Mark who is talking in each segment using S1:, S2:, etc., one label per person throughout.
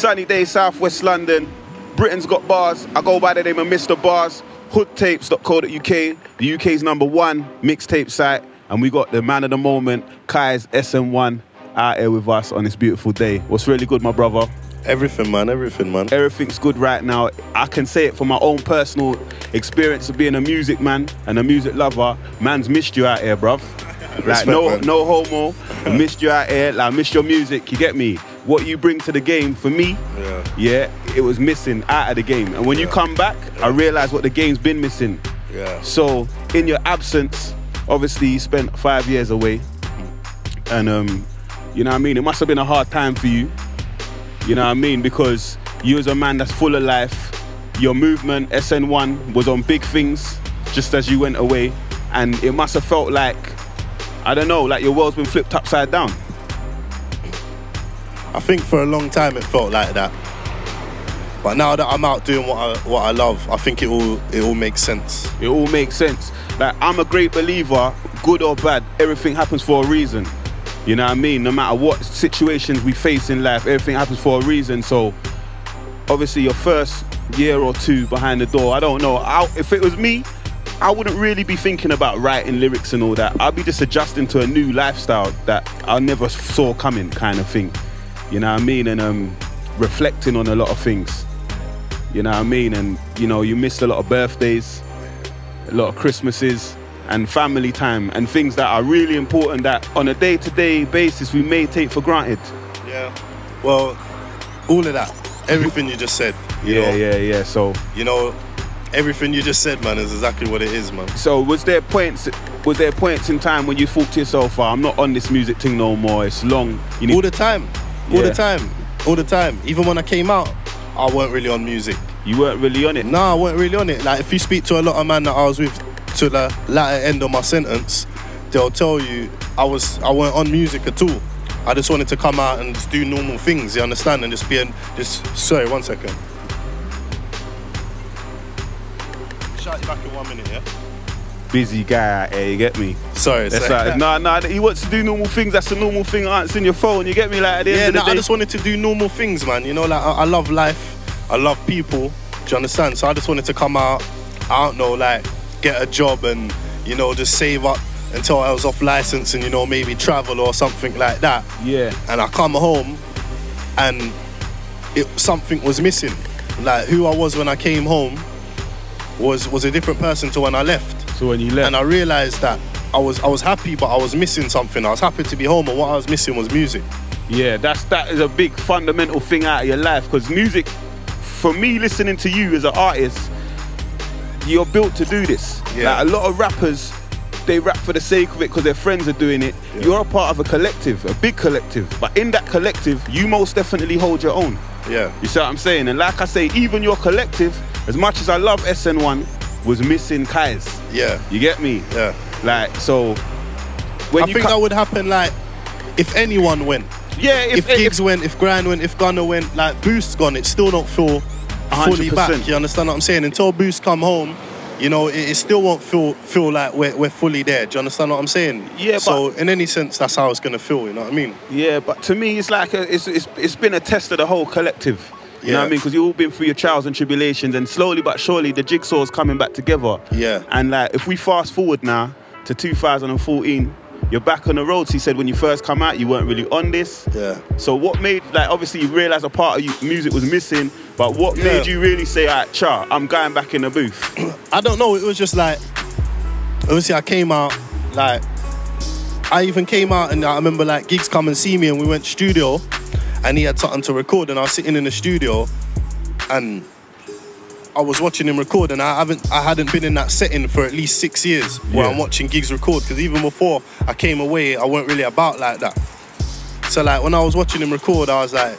S1: Sunny day, Southwest London. Britain's got bars. I go by the name of Mr Barz. Hoodtapes.co.uk, the UK's #1 mixtape site. And we got the man of the moment, Kyze SN1, out here with us on this beautiful day. What's really good, my brother?
S2: Everything, man. Everything, man.
S1: Everything's good right now. I can say it from my own personal experience of being a music man and a music lover. Man's missed you out here, bruv. Like, no homo. Missed you out here. Like, missed your music. You get me? What you bring to the game, for me, yeah, it was missing out of the game. And when you come back, I realised what the game's been missing. Yeah. So, in your absence, obviously you spent 5 years away. And, you know what I mean? It must have been a hard time for you. You know what I mean? Because you as a man that's full of life, your movement, SN1, was on big things just as you went away. And it must have felt like, I don't know, like your world's been flipped upside down.
S2: I think for a long time it felt like that. But now that I'm out doing what I love, I think it all makes sense. It all makes sense.
S1: Like, I'm a great believer, good or bad, everything happens for a reason. You know what I mean? No matter what situations we face in life, everything happens for a reason. So, obviously, your first year or two behind the door, I don't know. If it was me, I wouldn't really be thinking about writing lyrics and all that. I'd be just adjusting to a new lifestyle that I never saw coming, kind of thing. You know what I mean? And reflecting on a lot of things. You know what I mean? And, you know, you missed a lot of birthdays, a lot of Christmases, and family time, and things that are really important that on a day-to-day basis we may take for granted.
S2: Yeah. Well, all of that, everything you just said.
S1: Yeah. So,
S2: you know, everything you just said, man, is exactly what it is, man.
S1: So was there points in time when you thought to yourself, oh, I'm not on this music thing no more, it's long?
S2: All the time. All the time. Even when I came out, I weren't really on music.
S1: You weren't really on it?
S2: No, I weren't really on it. Like, if you speak to a lot of men that I was with to the latter end of my sentence, they'll tell you I weren't on music at all. I just wanted to come out and just do normal things, you understand? And sorry, 1 second. Shout you back in 1 minute, yeah?
S1: Busy guy out here, you get me?
S2: Sorry.
S1: Nah, he wants to do normal things. That's a normal thing answering your phone, you get me? Like, at the end of the day.
S2: I just wanted to do normal things, man. You know, like, I love life, I love people, do you understand? So I just wanted to come out, I don't know, like, get a job and, you know, just save up until I was off license and, you know, maybe travel or something like that. Yeah. And I come home and something was missing. Like, who I was when I came home was a different person to when I left.
S1: So when you left.
S2: And I realised that I was happy, but I was missing something. I was happy to be home, and what I was missing was music. Yeah, that is a big fundamental thing out of your life, because music, for me, listening to you as an artist, you're built to do this. Yeah. Like, a lot of rappers, they rap for the sake of it because their friends are doing it. Yeah. You're a part of a collective, a big collective. But in that collective, you most definitely hold your own. Yeah. You see what I'm saying? And like I say, even your collective, as much as I love SN1, was missing Kyze. Yeah. You get me? Yeah. Like, so when I think that would happen, like, if anyone went. Yeah, if Gigs went, if Grind went, if Gunner went, like, Boost's gone, it still don't feel 100%. Fully back. You understand what I'm saying? Until Boost come home, you know, it still won't feel like we're fully there. Do you understand what I'm saying? Yeah. So in any sense, that's how it's gonna feel. You know what I mean? Yeah. But to me, it's like it's been a test of the whole collective. You know what I mean? Because you've all been through your trials and tribulations, and slowly but surely the jigsaw's coming back together. Yeah. And like, if we fast forward now to 2014, you're back on the roads. He said when you first come out, you weren't really on this. Yeah. So what made, like, obviously you realised a part of you, music was missing, but what made you really say, alright, Char, I'm going back in the booth? I don't know. It was just like, obviously I came out, like, I even came out and I remember, like, Gigs come and see me and we went studio and he had something to record and I was sitting in the studio and I was watching him record, and I hadn't been in that setting for at least 6 years where I'm watching Gigs record, because even before I came away, I weren't really about like that. So like, when I was watching him record, I was like,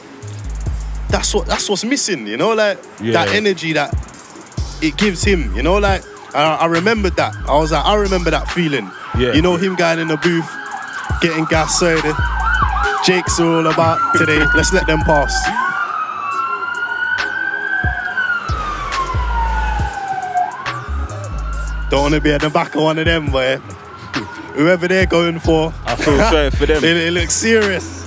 S2: that's what's missing, you know, like that energy that it gives him, you know, like I remembered that. I was like, I remember that feeling. Yeah. You know, him going in the booth, getting gas soda. Jake's all about today. Let's let them pass. Don't want to be at the back of one of them, boy. Whoever they're going for,
S1: I feel sorry for them.
S2: They look serious.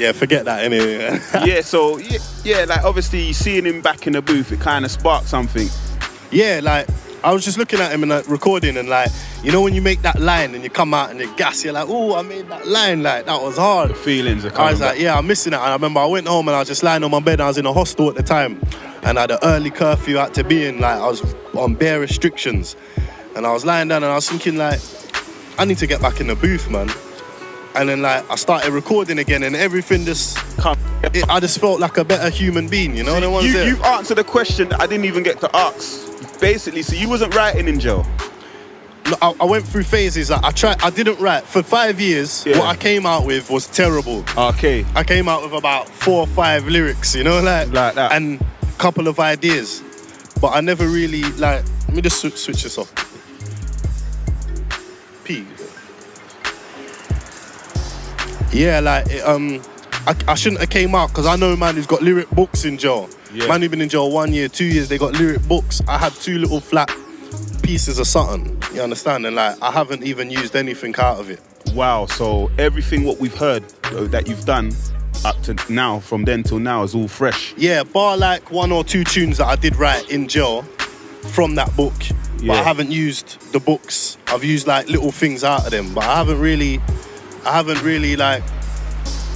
S2: Yeah, forget that anyway.
S1: Yeah, so yeah, like obviously seeing him back in the booth, it kind of sparked something.
S2: Yeah, like I was just looking at him and like, recording, and like, you know when you make that line and you come out and you gas, you're like, oh, I made that line, like that was hard.
S1: The feelings are coming
S2: I was like, yeah, I'm missing it. And I remember I went home and I was just lying on my bed. I was in a hostel at the time, and I had an early curfew I had to be in. Like I was on bare restrictions, and I was lying down and I was thinking like, I need to get back in the booth, man. And then like I started recording again, and everything just I just felt like a better human being, you know.
S1: See, you've answered a question that I didn't even get to ask. Basically, so you wasn't writing in jail.
S2: No, I went through phases. I didn't write for 5 years. Yeah. What I came out with was terrible.
S1: Okay.
S2: I came out with about 4 or 5 lyrics, you know, like
S1: that,
S2: and a couple of ideas, but I never really like. Let me just switch this off. P. Yeah, like I shouldn't have came out because I know man who's got lyric books in jail. Yeah. Man who's been in jail 1 year, 2 years, they got lyric books. I had 2 little flat pieces of something, you understand? And like I haven't even used anything out of it.
S1: Wow, so everything what we've heard that you've done up to now, from then till now, is all fresh.
S2: Yeah, bar like 1 or 2 tunes that I did write in jail from that book. Yeah. But I haven't used the books. I've used like little things out of them, but I haven't really like,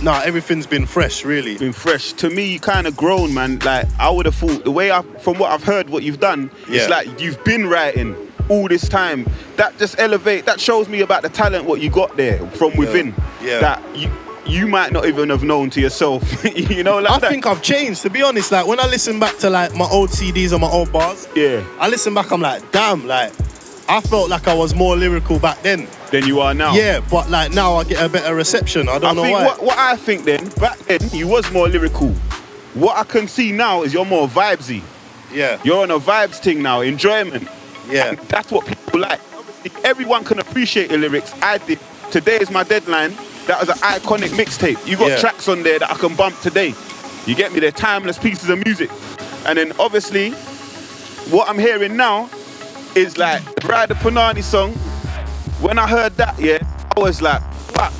S2: nah, everything's been fresh, really. Been
S1: fresh. To me, you kind of grown, man. Like, I would have thought, the way from what I've heard, what you've done, it's like you've been writing all this time. That just that shows me about the talent, what you got there from within. Yeah. That you might not even have known to yourself, you know? Like
S2: I think I've changed, to be honest. Like, when I listen back to like my old CDs and my old bars, I listen back, I'm like, damn, like, I felt like I was more lyrical back then
S1: than you are now.
S2: Yeah, but like now I get a better reception. I don't know why.
S1: What I think then, back then you was more lyrical. What I can see now is you're more vibesy.
S2: Yeah.
S1: You're on a vibes thing now, enjoyment.
S2: Yeah.
S1: And that's what people like. Obviously, everyone can appreciate the lyrics. I did. Today is my deadline. That was an iconic mixtape. You got tracks on there that I can bump today. You get me? They're timeless pieces of music. And then obviously, what I'm hearing now is like Ride the Panani song. When I heard that, I was like, what?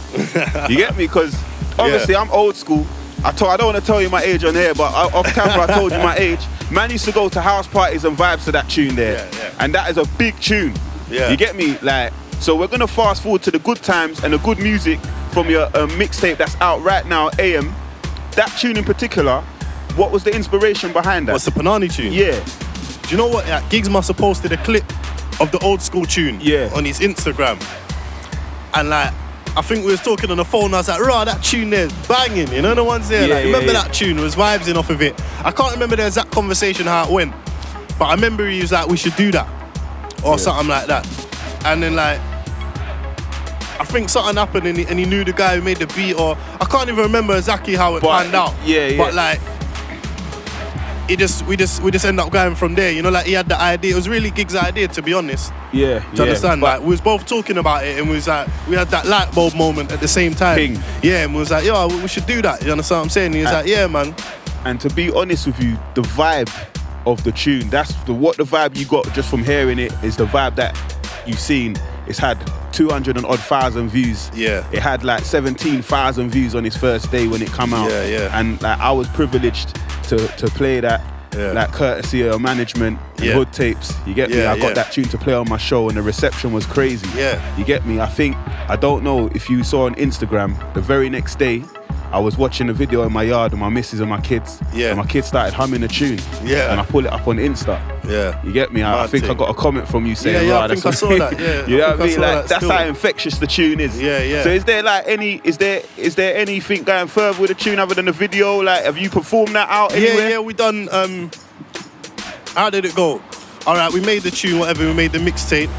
S1: You get me? Because obviously I'm old school. I don't want to tell you my age on here, but off camera I told you my age. Man used to go to house parties and vibes to that tune there. And that is a big tune. You get me? Like, so we're going to fast forward to the good times and the good music from your mixtape that's out right now, AM. That tune in particular, what was the inspiration behind that?
S2: What's the Panani tune?
S1: Yeah.
S2: Do you know what? Giggs must have posted a clip of the old school tune on his Instagram. And like, I think we was talking on the phone, I was like, rah, that tune there's banging, you know the ones there? Like, remember that tune, was vibes in off of it. I can't remember the exact conversation how it went, but I remember he was like, we should do that, or something like that. And then like, I think something happened and he knew the guy who made the beat, or I can't even remember exactly how it panned out. But like, we just end up going from there, you know, like he had the idea. It was really Giggs' idea, to be honest. Do you understand? Like, we was both talking about it, and we was like, we had that light bulb moment at the same time. Yeah, and we was like, yo, we should do that. You understand what I'm saying? He was like, yeah, man.
S1: And to be honest with you, the vibe of the tune, that's what the vibe you got just from hearing it is the vibe that you've seen. It's had 200 and odd thousand views. Yeah. It had like 17,000 views on its first day when it come out. And like I was privileged to play that, like courtesy of management and Hood Tapes. You get me? I got that tune to play on my show, and the reception was crazy. You get me? I don't know if you saw on Instagram, the very next day, I was watching a video in my yard with my missus and my kids. And my kids started humming a tune. And I pull it up on Insta. You get me? I think I got a comment from you saying,
S2: I think I saw that.
S1: You know what I mean? Like, that's how infectious the tune is. So is there like is there anything going further with the tune other than the video? Like, have you performed that out anywhere?
S2: Yeah, we done how did it go? Alright, we made the tune, whatever, we made the mixtape.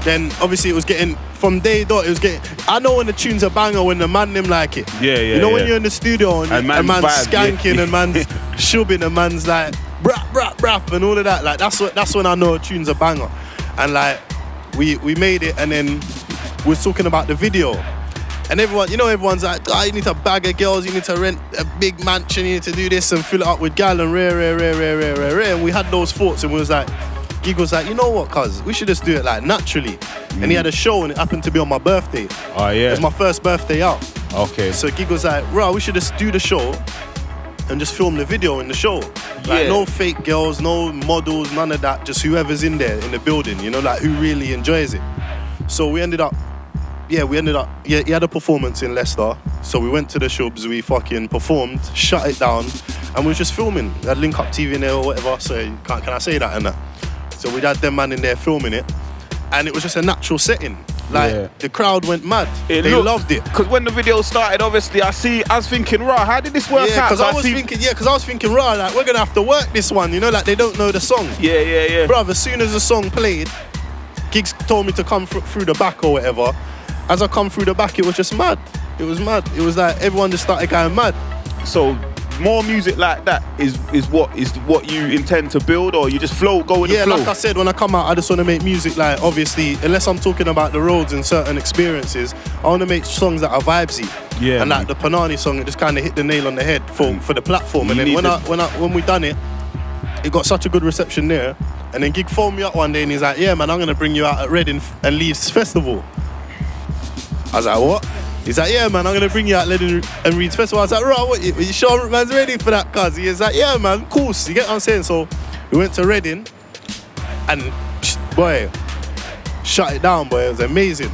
S2: Then obviously it was getting, from day dot, it was getting, I know when the tune's a banger when the man them like it. You know when you're in the studio and man's skanking and man's shubbing and man's like brap and all of that. Like that's when I know a tune's a banger. And like we made it, and then we was talking about the video. And everyone, you know, everyone's like, oh, you need to bag of girls, you need to rent a big mansion, you need to do this and fill it up with gal and rare. And we had those thoughts, and we was like, Gig was like, you know what, cuz, we should just do it like naturally. And he had a show, and it happened to be on my birthday. It was my first birthday out.
S1: Okay.
S2: So Gig was like, "Bro, we should just do the show and just film the video in the show. Like, no fake girls, no models, none of that. Just whoever's in there in the building, you know, like who really enjoys it." So we ended up, he had a performance in Leicester. So we went to the shubs, we fucking performed, shut it down, and we was just filming. We had Link Up TV in there or whatever, so can I say that and that? So we had them man in there filming it, and it was just a natural setting. Like, the crowd went mad. They loved it.
S1: Because when the video started, obviously, I was thinking, raw, how did this work out?
S2: Because I was thinking, raw, like, we're going to have to work this one, you know, like, they don't know the song.
S1: Yeah.
S2: Bruv, as soon as the song played, Giggs told me to come through the back or whatever. As I come through the back, it was just mad. It was mad. It was like, everyone just started going mad.
S1: So, more music like that is what you intend to build, or you just go with the flow?
S2: Yeah, like I said, when I come out, I just want to make music, like, obviously, unless I'm talking about the roads and certain experiences, I want to make songs that are vibesy.
S1: Yeah.
S2: And like the Panani song, it just kind of hit the nail on the head for the platform. And then when we done it, it got such a good reception there. And then Gig phoned me up one day and he's like, "Yeah, man, I'm going to bring you out at Reading and Leeds Festival." I was like, "What?" He's like, "Yeah, man, I'm going to bring you out Reading and Leeds Festival." I was like, "Right, what, you sure man's ready for that, cuz?" He's like, "Yeah, man, of course." You get what I'm saying? So we went to Reading and, boy, shut it down, boy. It was amazing.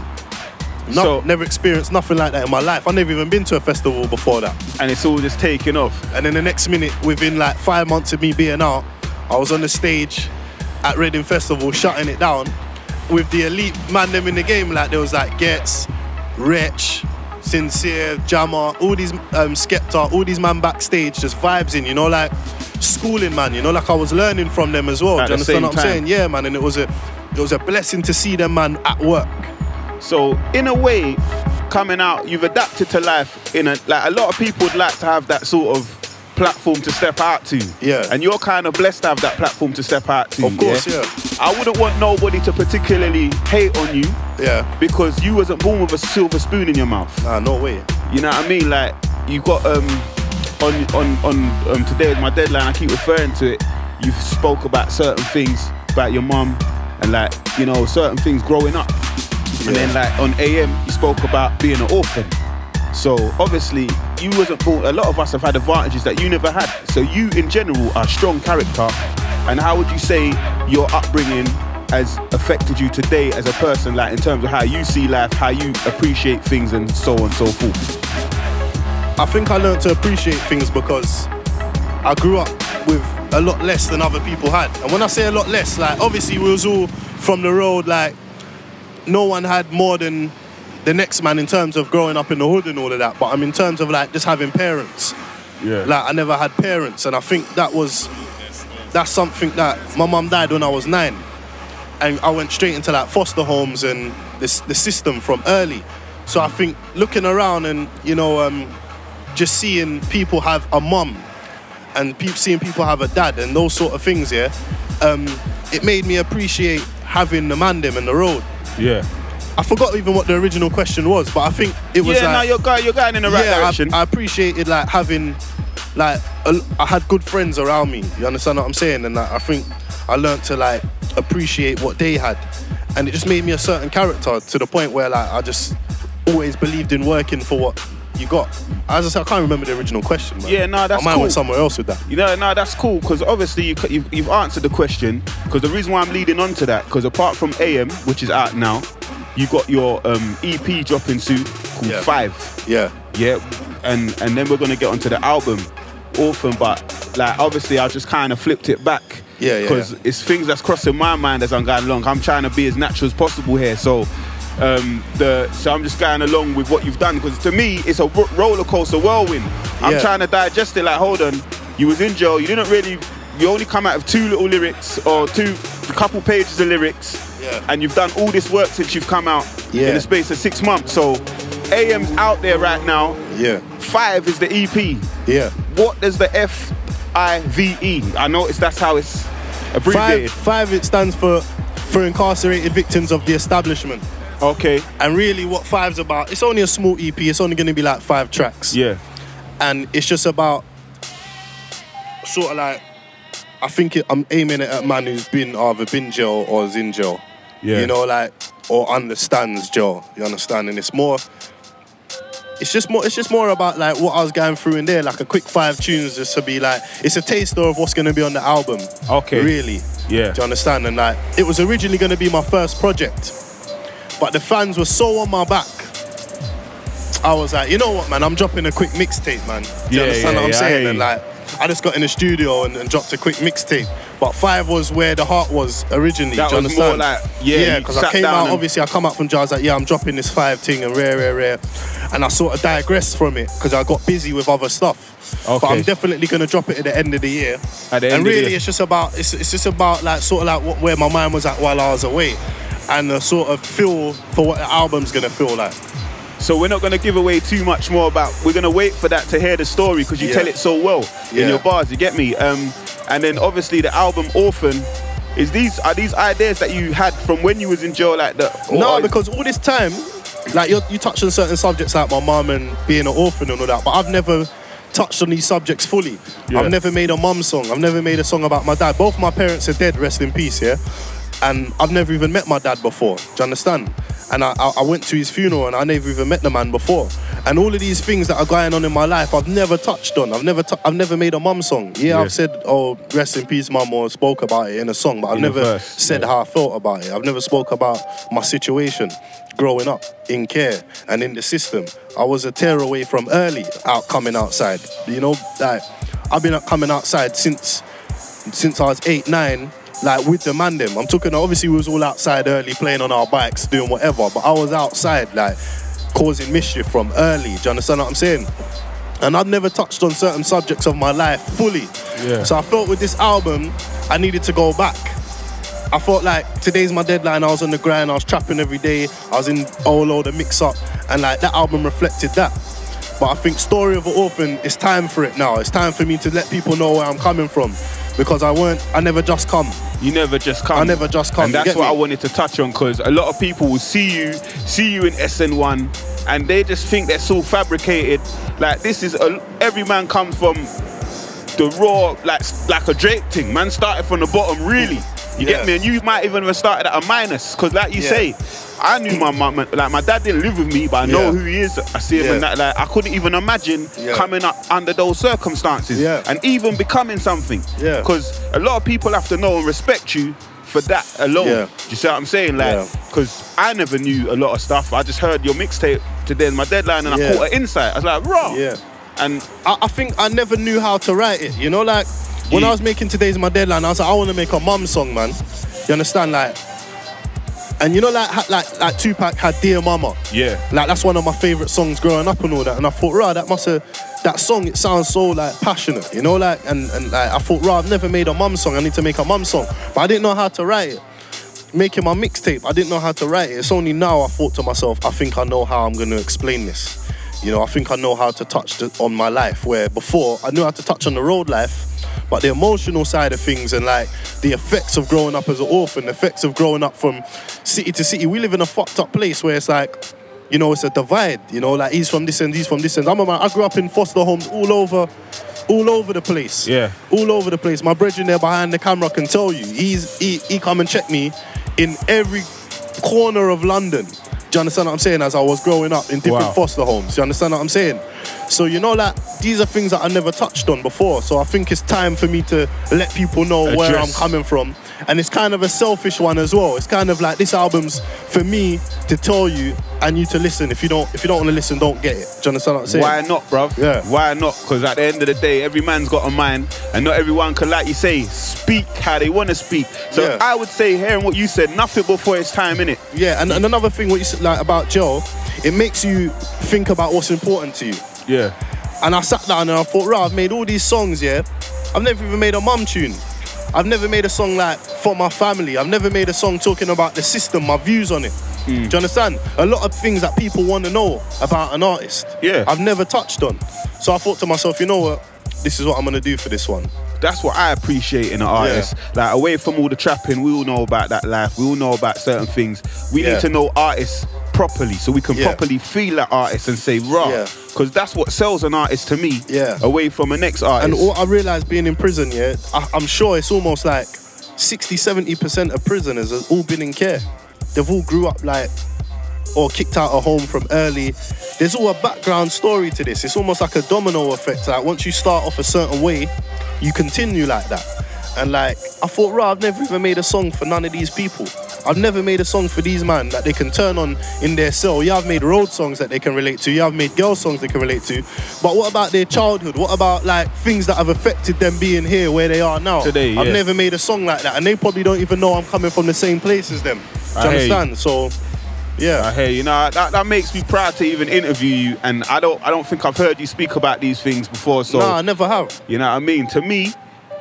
S2: Never experienced nothing like that in my life. I've never even been to a festival before that.
S1: And it's all just taking off.
S2: And then the next minute, within like 5 months of me being out, I was on the stage at Reading Festival shutting it down with the elite man them in the game. Like, there was like Getz, Wretch, Sincere, Jammer, all these Skepta, all these man backstage just vibes in, you know, like schooling, man, you know, like I was learning from them as well. Do you understand what I'm saying? Yeah, man, and it was a blessing to see them, man, at work.
S1: So in a way, coming out, you've adapted to life like a lot of people would like to have that sort of platform to step out to.
S2: Yeah.
S1: And you're kind of blessed to have that platform to step out to.
S2: Of course, yeah.
S1: I wouldn't want nobody to particularly hate on you.
S2: Yeah.
S1: Because you wasn't born with a silver spoon in your mouth.
S2: Nah, no way.
S1: You know what I mean? Like, you got on today is my deadline, I keep referring to it. You spoke about certain things about your mum and, like, you know, certain things growing up. And then, like, on AM, you spoke about being an orphan. So obviously, you wasn't born. A lot of us have had advantages that you never had. So you, in general, are a strong character. And how would you say your upbringing has affected you today as a person, like in terms of how you see life, how you appreciate things, and so on and so forth?
S2: I think I learned to appreciate things because I grew up with a lot less than other people had. And when I say a lot less, like, obviously we was all from the road, like, no one had more than the next man in terms of growing up in the hood and all of that. But in terms of, like, just having parents.
S1: Yeah.
S2: Like, I never had parents. And I think that's something that my mum died when I was 9. And I went straight into, like, foster homes and the system from early. So I think looking around and, you know, just seeing people have a mum and seeing people have a dad and those sort of things, yeah, it made me appreciate having the man them in the road.
S1: Yeah.
S2: I forgot even what the original question was, but I think it was
S1: you're going in the right direction.
S2: I appreciated, like, having, like, I had good friends around me. You understand what I'm saying? And, like, I think I learned to, like, appreciate what they had, and it just made me a certain character to the point where, like, I just always believed in working for what you got. As I said, I can't remember the original question, man.
S1: Yeah, no, that's cool.
S2: I might went somewhere else with that.
S1: You know, no, that's cool, because obviously you've answered the question, because the reason why I'm leading on to that, because apart from AM, which is out now, you got your EP dropping soon called 5.
S2: Yeah.
S1: Yeah, and then we're going to get onto the album, Orphan, but, like, obviously I just kind of flipped it back.
S2: Yeah.
S1: Because it's things that's crossing my mind as I'm going along. I'm trying to be as natural as possible here, so so I'm just going along with what you've done, because to me it's a roller coaster whirlwind. I'm trying to digest it. Like, hold on, you was in jail, you only come out of 2 little lyrics or a couple pages of lyrics, and you've done all this work since you've come out in the space of 6 months. So AM's out there right now. 5 is the EP. What does the FIVE? I noticed that's how it's abbreviated.
S2: 5 it stands for incarcerated victims of the establishment.
S1: Okay.
S2: And really what 5's about, it's only a small EP, it's only going to be like 5 tracks.
S1: Yeah.
S2: And it's just about sort of like, I think I'm aiming it at a man who's either been jail or is in jail.
S1: Yeah.
S2: You know, like, or understands jail, you understand? And it's more
S3: it's just more about like what I was going through in there, like a quick 5 tunes just to be like, it's a taster of what's gonna be on the album.
S2: Okay.
S3: Really.
S2: Yeah.
S3: Do you understand? And like, it was originally gonna be my first project, but the fans were so on my back. I was like, you know what, man? I'm dropping a quick mixtape, man. Do you understand what I'm saying? And like, I just got in the studio and dropped a quick mixtape. But 5 was where the heart was originally.
S2: That
S3: do you
S2: was
S3: understand?
S2: more like,
S3: yeah, because I came out, obviously I come out from jazz like, yeah, I'm dropping this 5 thing and rare. And I sort of digressed from it because I got busy with other stuff. Okay. But I'm definitely going to drop it at the end of the year. And really, it's just about, it's just about like sort of like where my mind was at while I was away. And the sort of feel for what the album's going to feel like.
S2: So we're not going to give away too much more about, we're going to wait for that to hear the story because you tell it so well in your bars, you get me? And then obviously the album Orphan, are these ideas that you had from when you was in jail like that?
S3: No, because all this time, like you touched on certain subjects like my mum and being an orphan and all that, but I've never touched on these subjects fully. Yeah. I've never made a mum song. I've never made a song about my dad. Both my parents are dead, rest in peace, yeah? And I've never even met my dad before, do you understand? And I went to his funeral and I never even met the man before. And all of these things that are going on in my life, I've never touched on. I've never made a mum song. Yeah, I've said, oh, rest in peace, mum, or spoke about it in a song, but I've never said how I felt about it. I've never spoke about my situation growing up in care and in the system. I was a tear away from early coming outside. You know, like, I've been coming outside since I was 8, 9, like with the man them. I'm talking, obviously we was all outside early playing on our bikes, doing whatever, but I was outside like causing mischief from early. Do you understand what I'm saying? And I've never touched on certain subjects of my life fully. Yeah. So I felt with this album, I needed to go back. I felt like today's my deadline. I was on the grind, I was trapping every day, I was in Olo, the mix up, and like that album reflected that. But I think Story of an Orphan, it's time for it now. It's time for me to let people know where I'm coming from. Because I never just come.
S2: You never just come.
S3: I never just come.
S2: And that's what I wanted to touch on, because a lot of people will see you in SN1 and they just think they're so fabricated. Like this is, every man comes from the raw, like a Drake thing. Man started from the bottom, really. You get me? And you might even have started at a minus, because like you say, I knew my mum, like my dad didn't live with me, but I know who he is. I see him and that, like I couldn't even imagine coming up under those circumstances and even becoming something. Because a lot of people have to know and respect you for that alone. Do you see what I'm saying? Like, because I never knew a lot of stuff. I just heard your mixtape Today's My Deadline and I caught an insight. I was like, raw. And
S3: I think I never knew how to write it, you know, like when I was making Today's My Deadline, I was like, I want to make a mum song, man. You understand? Like, and you know, like Tupac had Dear Mama. Yeah. Like that's one of my favourite songs growing up and all that. And I thought, rah, that song, it sounds so like passionate, you know, like, and like I thought, rah, I've never made a mum song. I need to make a mum song, but I didn't know how to write it. Making my mixtape, I didn't know how to write it. It's only now I thought to myself, I think I know how I'm going to explain this. You know, I think I know how to touch on my life, where before I knew how to touch on the road life, but the emotional side of things and like the effects of growing up as an orphan, the effects of growing up from city to city. We live in a fucked up place where it's like, you know, it's a divide, you know, like he's from this end, he's from this end. I grew up in foster homes all over the place. Yeah. All over the place. My brethren there behind the camera can tell you, he come and check me in every corner of London. Do you understand what I'm saying? As I was growing up in different foster homes. Do you understand what I'm saying? So, you know, like, these are things that I never touched on before. So I think it's time for me to let people know where I'm coming from. And it's kind of a selfish one as well. It's kind of like this album's for me to tell you and you to listen. If you don't want to listen, don't get it. Do you understand what I'm saying?
S2: Why not, bruv? Yeah. Why not? Because at the end of the day, every man's got a mind, and not everyone can, like you say, speak how they want to speak. So I would say, hearing what you said, nothing before it's time, innit?
S3: Yeah, and another thing what you said, like, about Joe, it makes you think about what's important to you. Yeah. And I sat down and I thought, right, I've made all these songs, yeah? I've never even made a mum tune. I've never made a song like for my family. I've never made a song talking about the system, my views on it. Do you understand? A lot of things that people want to know about an artist, I've never touched on. So I thought to myself, you know what? This is what I'm going to do for this one.
S2: That's what I appreciate in an artist. Like, away from all the trapping, we all know about that life. We all know about certain things. We need to know artists properly, so we can properly feel that artist and say, raw. Because that's what sells an artist to me, away from a next artist.
S3: And what I realised being in prison, I'm sure it's almost like 60-70% of prisoners have all been in care. They've all grew up like, or kicked out of home from early, there's all a background story to this. It's almost like a domino effect. Like once you start off a certain way, you continue like that. And like, I thought, right, I've never even made a song for none of these people. I've never made a song for these man that they can turn on in their cell. Yeah, I've made road songs that they can relate to. Yeah, I've made girl songs they can relate to. But what about their childhood? What about like things that have affected them being here where they are now?
S1: Today, yeah.
S3: I've never made a song like that. And they probably don't even know I'm coming from the same place as them. Do you understand? So, yeah.
S1: I hear you. Know, that makes me proud to even interview you. And I don't think I've heard you speak about these things before. So,
S3: nah, I never have.
S1: You know what I mean? To me,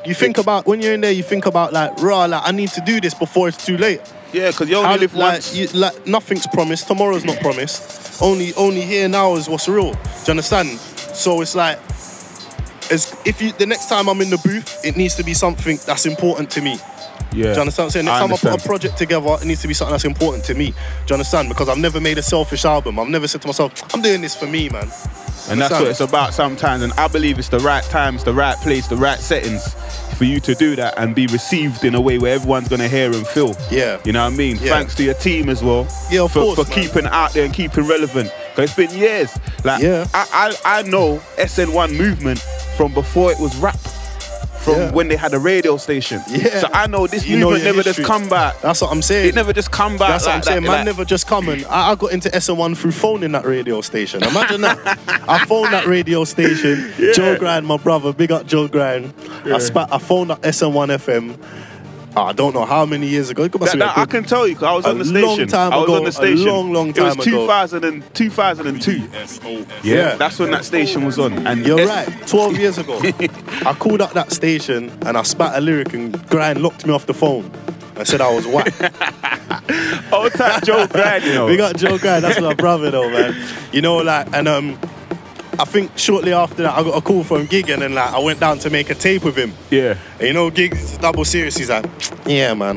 S3: you think about, when you're in there, you think about like, raw, like, I need to do this before it's too late.
S1: Yeah, because you only live once.
S3: Like, nothing's promised. Tomorrow's not promised. Only here now is what's real. Do you understand? So it's like, the next time I'm in the booth, it needs to be something that's important to me. Yeah. Do you understand what I'm saying? Next time I put a project together, it needs to be something that's important to me. Do you understand? Because I've never made a selfish album. I've never said to myself, I'm doing this for me, man.
S1: And that's what it's about sometimes. And I believe it's the right times, the right place, the right settings for you to do that and be received in a way where everyone's going to hear and feel. Yeah. You know what I mean? Yeah. Thanks to your team as well.
S3: Yeah, of course,
S1: for keeping it out there and keeping relevant. Because it's been years. Like, yeah. I know SN1 movement from before it was rap. From when they had a radio station. Yeah. So I know this movement never just come back.
S3: That's what I'm saying.
S1: It never just come back.
S3: That's what I'm saying. Man never just come. And I got into SN1 through phoning that radio station. Imagine that. I phoned that radio station. Yeah. Joe Grind, my brother. Big up Joe Grind. Yeah. I phoned that SN1 FM. I don't know how many years ago.
S1: I can tell you because I was on the station.
S3: Long time ago.
S1: On the station.
S3: A long time ago.
S1: It was 2002. Yeah, that's when that station was on. And
S3: you're right. 12 years ago. I called up that station and I spat a lyric and Grind locked me off the phone. I said I was whack.
S1: Old time Joe Grind, you know.
S3: We got Joe Grind. That's my brother, though, man. You know, like, and I think shortly after that, I got a call from Gig and then like I went down to make a tape with him. Yeah. And you know, Gig's double serious. He's like, yeah, man,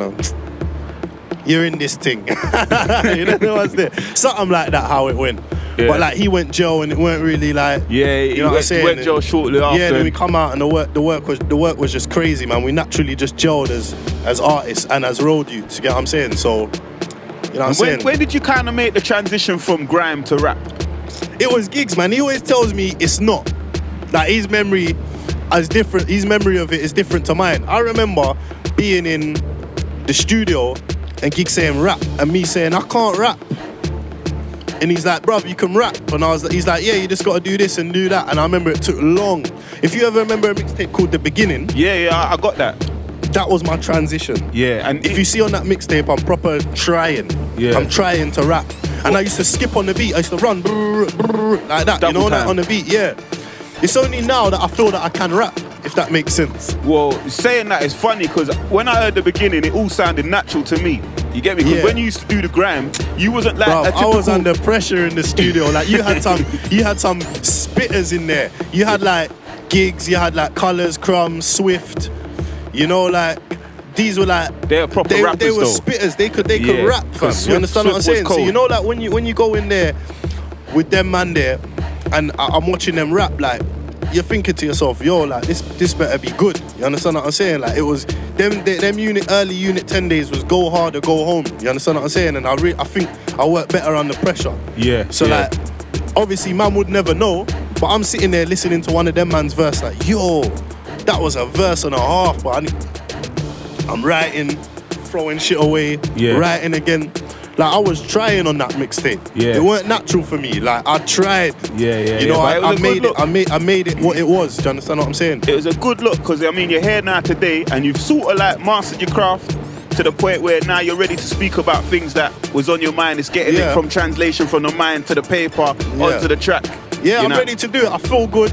S3: you're in this thing. You know what's there? Something like that, how it went. Yeah. But like he went Joe and it weren't really like.
S1: Yeah, you know what I'm saying? He went Joe shortly after.
S3: Yeah, then we come out and the work was just crazy, man. We naturally just gelled as artists and as road youths. You get what I'm saying? So, you know what I'm saying?
S1: When did you kind of make the transition from grime to rap?
S3: It was Gigs, man. He always tells me it's not. Like his memory is different. His memory of it is different to mine. I remember being in the studio and Gigs saying rap and me saying I can't rap. And he's like, bruv, you can rap. And he's like, yeah, you just got to do this and do that. And I remember it took long. If you ever remember a mixtape called The Beginning.
S1: Yeah, I got that.
S3: That was my transition.
S1: Yeah,
S3: and if you see on that mixtape, I'm proper trying. Yeah. I'm trying to rap. And I used to skip on the beat. I used to run brrr, brrr, like that, you know, like on the beat, yeah. It's only now that I feel that I can rap, if that makes sense.
S1: Well, saying that is funny because when I heard The Beginning, it all sounded natural to me. You get me? Because when you used to do the grime, you wasn't like a typical...
S3: I was under pressure in the studio. Like you had some spitters in there. You had like Gigs, you had like Colours, Crumbs, Swift. You know, like these were like
S1: they were proper rappers.
S3: They were spitters. They could rap. Fam. You understand what I'm saying? So you know, like when you go in there with them man there, and I'm watching them rap, like you're thinking to yourself, yo, like this better be good. You understand what I'm saying? Like it was them early unit 10 days was go hard or go home. You understand what I'm saying? And I think I work better under pressure. Yeah. So like obviously man would never know, but I'm sitting there listening to one of them man's verse like, yo, that was a verse and a half, but I'm writing, throwing shit away, writing again. Like I was trying on that mixtape. Yeah. It weren't natural for me. Like I tried. You know, I made it what it was. Do you understand what I'm saying?
S1: It was a good look because I mean you're here now today and you've sort of like mastered your craft to the point where now you're ready to speak about things that was on your mind. It's getting it from translation from the mind to the paper onto the track.
S3: Yeah, I'm ready to do it. I feel good.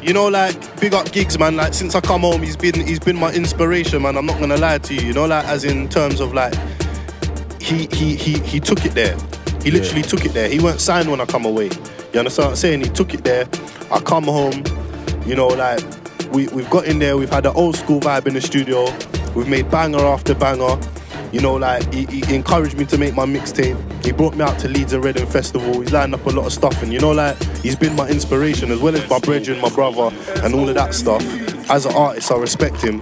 S3: You know, like, big up Gigs, man. Like, since I come home, he's been my inspiration, man. I'm not gonna lie to you. You know, like, as in terms of like, he took it there. He literally took it there. He weren't signed when I come away. You understand what I'm saying? He took it there. I come home. You know, like, we've got in there. We've had an old school vibe in the studio. We've made banger after banger. You know, like, he encouraged me to make my mixtape. He brought me out to Leeds and Reading Festival. He's lined up a lot of stuff. And, you know, like, he's been my inspiration as well as my brethren, my brother, and all of that stuff. As an artist, I respect him.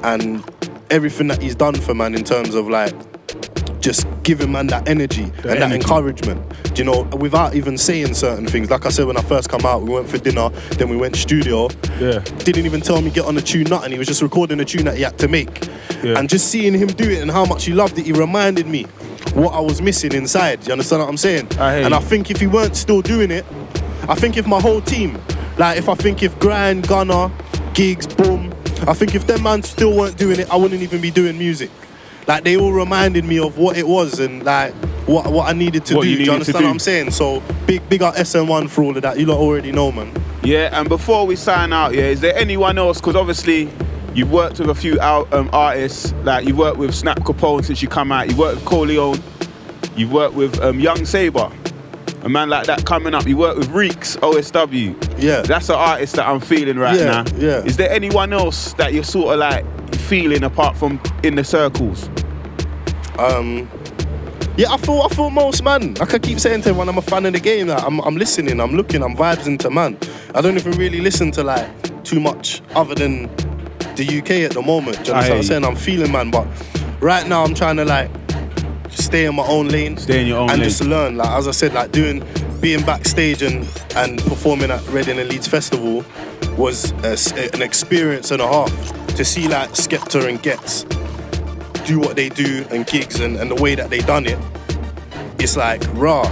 S3: And everything that he's done for, man, in terms of, like, just giving man that energy and that encouragement, you know, without even saying certain things. Like I said, when I first come out, we went for dinner, then we went studio. Yeah. Didn't even tell me get on the tune, nothing. He was just recording a tune that he had to make. Yeah. And just seeing him do it and how much he loved it, he reminded me what I was missing inside. You understand what I'm saying? And I think if he weren't still doing it, I think if my whole team, like if Grind, Gunner, Gigs, Boom, I think if them man still weren't doing it, I wouldn't even be doing music. Like, they all reminded me of what it was and like what I needed to do. Do you understand what I'm saying? So big up SN1 for all of that. You lot already know, man. Yeah, and before we sign out, yeah, is there anyone else? Because obviously you've worked with a few artists. Like, you've worked with Snap Capone since you come out. You've worked with Corleone. You've worked with Young Saber, a man like that coming up. You worked with Reeks, OSW. Yeah. That's an artist that I'm feeling right now. Yeah. Is there anyone else that you're sort of like feeling apart from in the circles? Yeah, I feel most, man. Like I keep saying to everyone, I'm a fan of the game. Like, I'm listening, I'm looking, I'm vibes into, man. I don't even really listen to like too much other than the UK at the moment. Do you understand what I'm saying? I'm feeling, man, but right now I'm trying to like stay in my own lane. Stay in your own lane. And just learn. Like, as I said, like being backstage and performing at Reading and Leeds Festival was an experience and a half. To see like Skepta and Gets do what they do and Gigs and the way that they done it, it's like raw.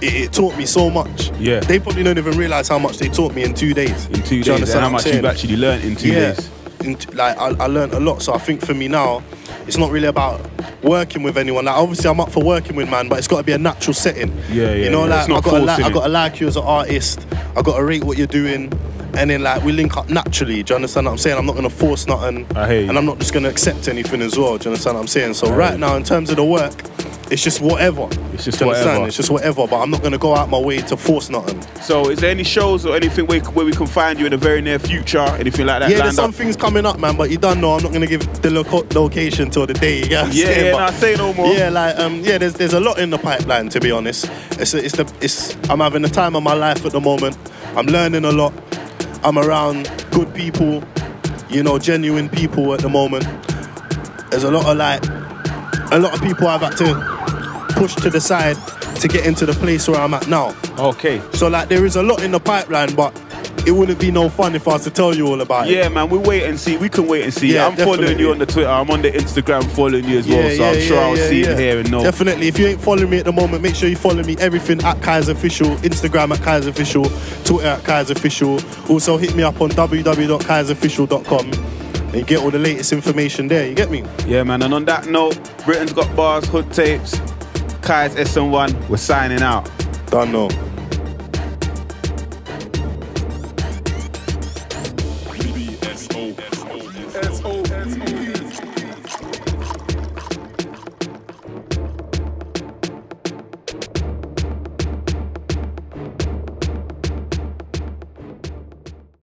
S3: It taught me so much. Yeah. They probably don't even realise how much they taught me in 2 days. In 2 days, and how much you've actually learned in 2 days. Like I learned a lot. So I think for me now, it's not really about working with anyone. Like, obviously I'm up for working with, man, but it's got to be a natural setting. Yeah, you know, like I got to like you as an artist. I got to rate what you're doing. And then like we link up naturally. Do you understand what I'm saying? I'm not gonna force nothing, and I'm not just gonna accept anything as well. Do you understand what I'm saying? So right now, in terms of the work, it's just whatever. It's just whatever. It's just whatever. But I'm not gonna go out my way to force nothing. So is there any shows or anything where we can find you in the very near future? Anything like that? Yeah, there's some things coming up, man. But you don't know. I'm not gonna give the location till the day. I say no more. Yeah, like there's a lot in the pipeline, to be honest. I'm having the time of my life at the moment. I'm learning a lot. I'm around good people, you know, genuine people at the moment. There's a lot of people I've had to push to the side to get into the place where I'm at now. Okay. So like there is a lot in the pipeline, but it wouldn't be no fun if I was to tell you all about it. Yeah, man, we'll wait and see. We can wait and see. Yeah, I'm following you on the Twitter. I'm on the Instagram following you as well, so I'm sure I'll see it here and know. Definitely. If you ain't following me at the moment, make sure you follow me. Everything at Kyze Official. Instagram at Kyze Official. Twitter at Kyze Official. Also hit me up on www.kyzeofficial.com and get all the latest information there. You get me? Yeah, man. And on that note, Britain's got bars, hood tapes. Kyze SN1. We're signing out. Don't know.